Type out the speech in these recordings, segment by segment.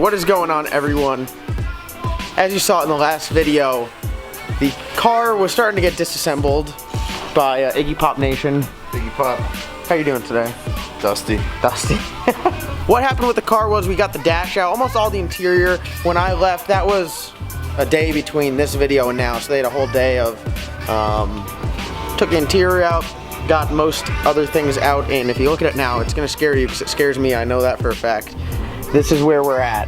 What is going on, everyone? As you saw in the last video, the car was starting to get disassembled by Iggy Pop Nation. Iggy Pop. How you doing today? Dusty. Dusty. What happened with the car was we got the dash out, almost all the interior. When I left, that was a day between this video and now, so they had a whole day of, took the interior out, got most other things out, and if you look at it now, it's gonna scare you because it scares me, I know that for a fact. This is where we're at.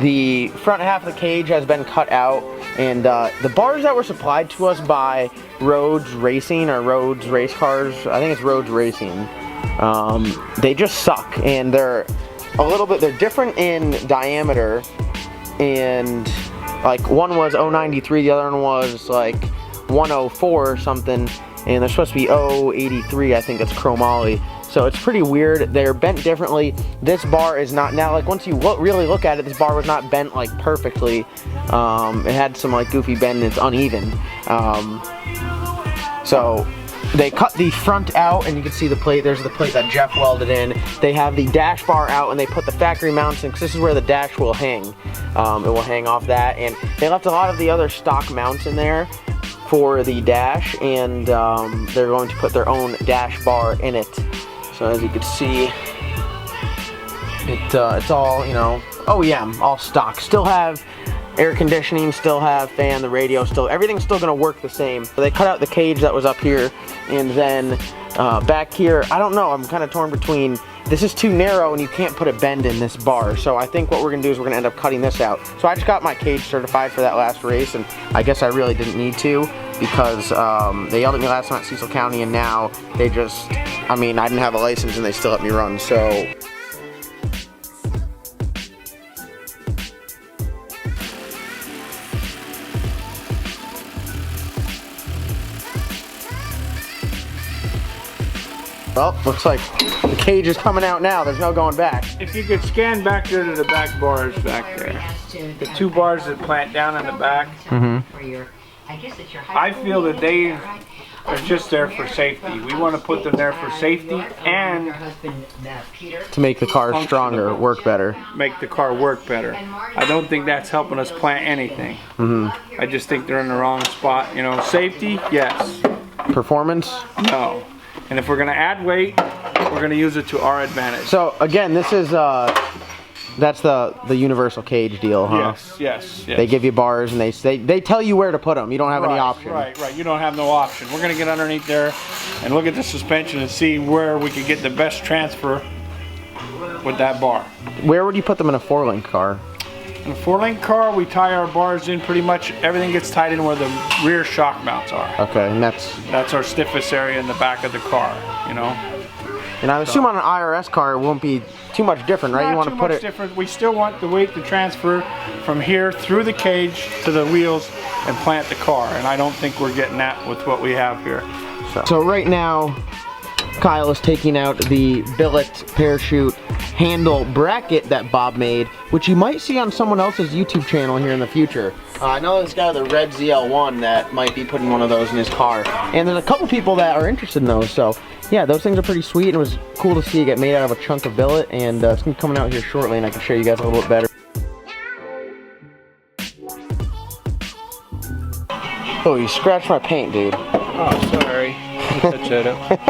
The front half of the cage has been cut out, and the bars that were supplied to us by Rhodes Racing, or Rhodes Race Cars, I think it's Rhodes Racing, they just suck, and they're they're different in diameter, and like one was 093, the other one was like 104 or something, and they're supposed to be 083, I think that's chromoly. So it's pretty weird. They're bent differently. This bar is not, now like once you really look at it, this bar was not bent like perfectly. It had some like goofy bend and it's uneven. So they cut the front out, and you can see the plate. There's the plate that Jeff welded in. They have the dash bar out, and they put the factory mounts in, because this is where the dash will hang. It will hang off that, and they left a lot of the other stock mounts in there for the dash, and they're going to put their own dash bar in it. So as you can see, it's all, you know, OEM, all stock. Still have air conditioning, still have fan, the radio, everything's still gonna work the same. So they cut out the cage that was up here, and then back here, I don't know, I'm kind of torn between, this is too narrow and you can't put a bend in this bar. So I think what we're gonna do is we're gonna end up cutting this out. So I just got my cage certified for that last race, and I guess I really didn't need to, because they yelled at me last time at Cecil County, and now they just, I mean, I didn't have a license and they still let me run, so. Well, looks like the cage is coming out now. There's no going back. If you could scan back there to the back bars back there. The two bars that plant down in the back. I feel that they are just there for safety. We want to put them there for safety and to make the car stronger, work better. Make the car work better. I don't think that's helping us plant anything. I just think they're in the wrong spot. You know, safety, yes. Performance? No. And if we're going to add weight, we're going to use it to our advantage. So again, this is that's the universal cage deal, huh? Yes. They give you bars, and they tell you where to put them. You don't have any option. Right. You don't have no option. We're going to get underneath there and look at the suspension and see where we can get the best transfer with that bar. Where would you put them in a 4-link car? In a 4-link car, we tie our bars in pretty much, everything gets tied in where the rear shock mounts are. Okay, and that's our stiffest area in the back of the car, you know. And I assume on an IRS car it won't be too much different, right? Not you want too to put much different. We still want the weight to transfer from here through the cage to the wheels and plant the car, and I don't think we're getting that with what we have here. So right now, Kyle is taking out the billet parachute handle bracket that Bob made, which you might see on someone else's YouTube channel here in the future. I know this guy with the red ZL1 that might be putting one of those in his car, and there's a couple people that are interested in those. So yeah, those things are pretty sweet, and it was cool to see it get made out of a chunk of billet, and it's gonna be coming out here shortly, and I can show you guys a little bit better. Oh, you scratched my paint, dude. Oh, sorry. Touch that up.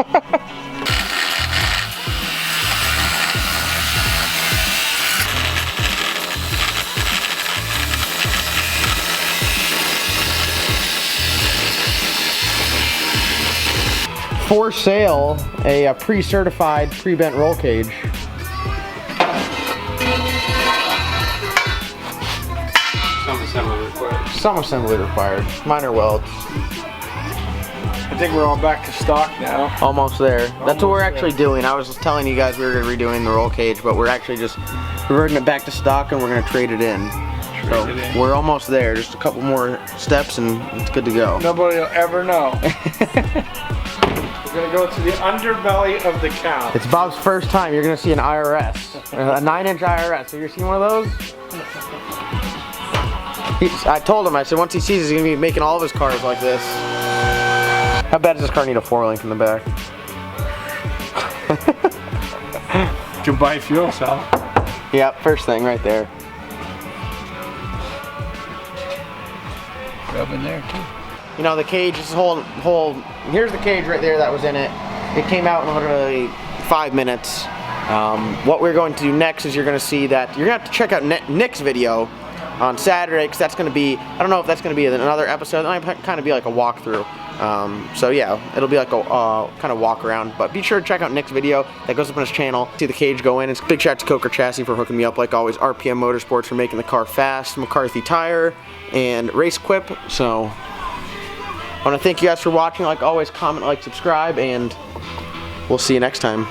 For sale, a pre-certified, pre-bent roll cage. Some assembly required. Some assembly required. Minor welds. I think we're all back to stock now. Almost there. That's what we're actually doing. I was just telling you guys we were redoing the roll cage, but we're actually just reverting it back to stock, and we're going to trade it in. So we're almost there. Just a couple more steps, and it's good to go. Nobody will ever know. We're going to go to the underbelly of the cow. It's Bob's first time. You're going to see an IRS. A 9-inch IRS. Have you seen one of those? I told him, I said once he sees it, he's going to be making all of his cars like this. How bad does this car need a 4-link in the back? To buy fuel cell. Yep, first thing right there. Rub in there too. You know, the cage, this whole, here's the cage right there that was in it. It came out in literally 5 minutes. What we're going to do next is you're going to see that, you're going to have to check out Nick's video on Saturday, because that's going to be, I don't know if that's going to be another episode, it might kind of be like a walkthrough. So yeah, it'll be like a kind of walk around, but be sure to check out Nick's video that goes up on his channel. See the cage go in. It's big shout out to Coker Chassis for hooking me up like always, RPM Motorsports for making the car fast, McCarthy Tire, and Race Quip. So I want to thank you guys for watching. Like always, comment, like, subscribe, and we'll see you next time.